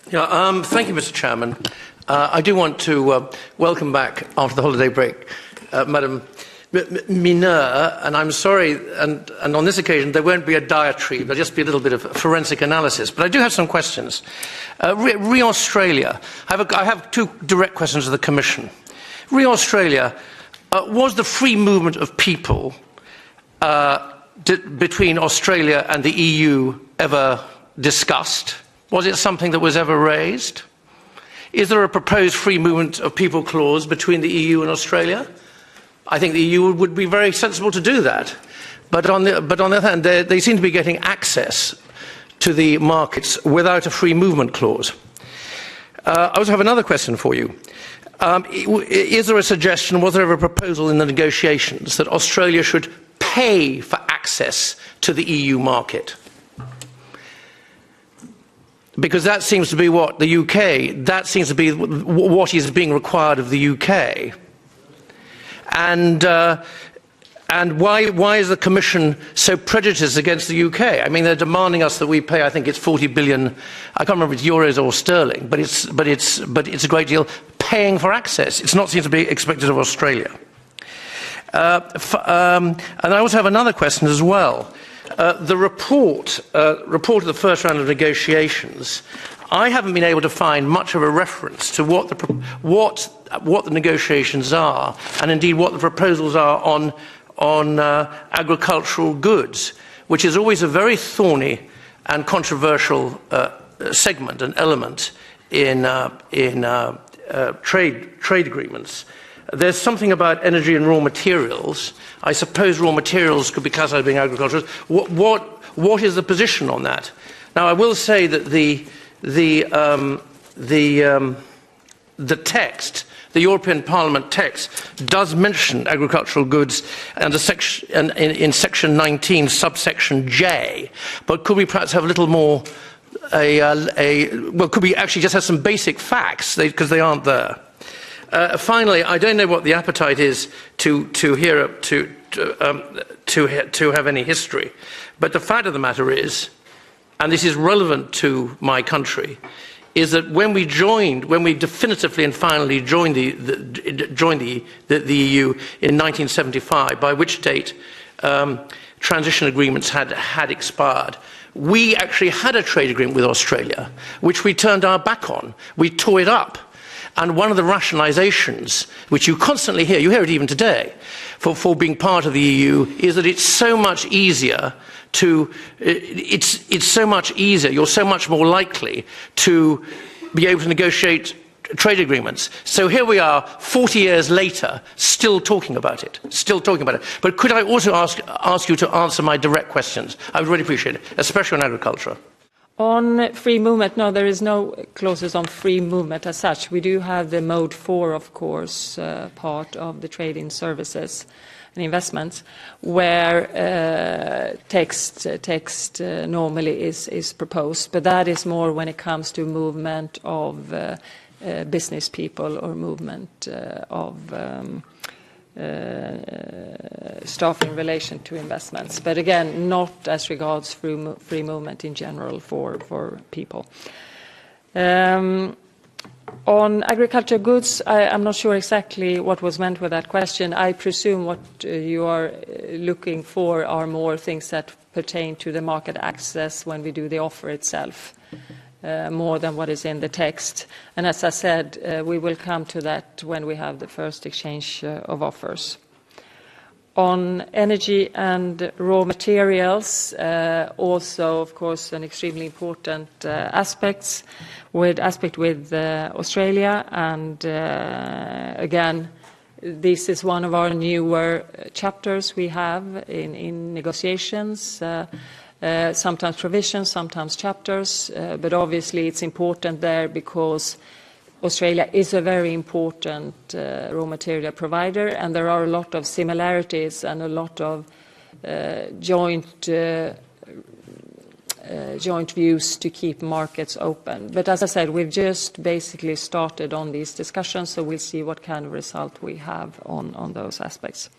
Yeah, thank you, Mr. Chairman. I do want to welcome back after the holiday break, Madam Mineur, and I'm sorry, and on this occasion there won't be a diatribe, there'll just be a little bit of forensic analysis, but I do have some questions. Re-Australia, I have two direct questions to the Commission. Re-Australia, was the free movement of people between Australia and the EU ever discussed? Was it something that was ever raised? Is there a proposed free movement of people clause between the EU and Australia? I think the EU would be very sensible to do that. But on the other hand, they seem to be getting access to the markets without a free movement clause. I also have another question for you. Is there a suggestion, was there ever a proposal in the negotiations that Australia should pay for access to the EU market? Because that seems to be what the UK, that seems to be what is being required of the UK. And why is the Commission so prejudiced against the UK? I mean, they're demanding us that we pay, I think it's 40 billion, I can't remember if it's euros or sterling, but it's a great deal paying for access. It's not seen to be expected of Australia. And I also have another question as well. The report of the first round of negotiations, I haven't been able to find much of a reference to what the negotiations are, and indeed what the proposals are on agricultural goods, which is always a very thorny and controversial segment and element in trade agreements. There's something about energy and raw materials. I suppose raw materials could be classified as being agricultural. What is the position on that? Now, I will say that the text, the European Parliament text, does mention agricultural goods under in section 19, subsection J. But could we perhaps have a little more? Well, could we actually just have some basic facts because they aren't there? Finally, I don't know what the appetite is to have any history, but the fact of the matter is, and this is relevant to my country, is that when we definitively and finally joined the EU in 1975, by which date transition agreements had expired, we actually had a trade agreement with Australia, which we turned our back on. We tore it up. And one of the rationalizations, which you constantly hear, you hear it even today, for being part of the EU, is that it's so much easier it's so much easier, you're so much more likely to be able to negotiate trade agreements. So here we are, 40 years later, still talking about it. But could I also ask you to answer my direct questions? I would really appreciate it, especially on agriculture. On free movement, no, there is no clauses on free movement as such. We do have the Mode 4, of course, part of the trade in services and investments, where text normally is proposed, but that is more when it comes to movement of business people or movement of staff in relation to investments, but again, not as regards free movement in general for people. On agriculture goods, I'm not sure exactly what was meant with that question. I presume what you are looking for are more things that pertain to the market access when we do the offer itself, more than what is in the text. And as I said, we will come to that when we have the first exchange of offers. On energy and raw materials, also, of course, an extremely important aspect with Australia. And again, this is one of our newer chapters we have in negotiations. Sometimes provisions, sometimes chapters, but obviously it's important there because Australia is a very important raw material provider, and there are a lot of similarities and a lot of joint views to keep markets open. But as I said, we've just basically started on these discussions, so we'll see what kind of result we have on those aspects.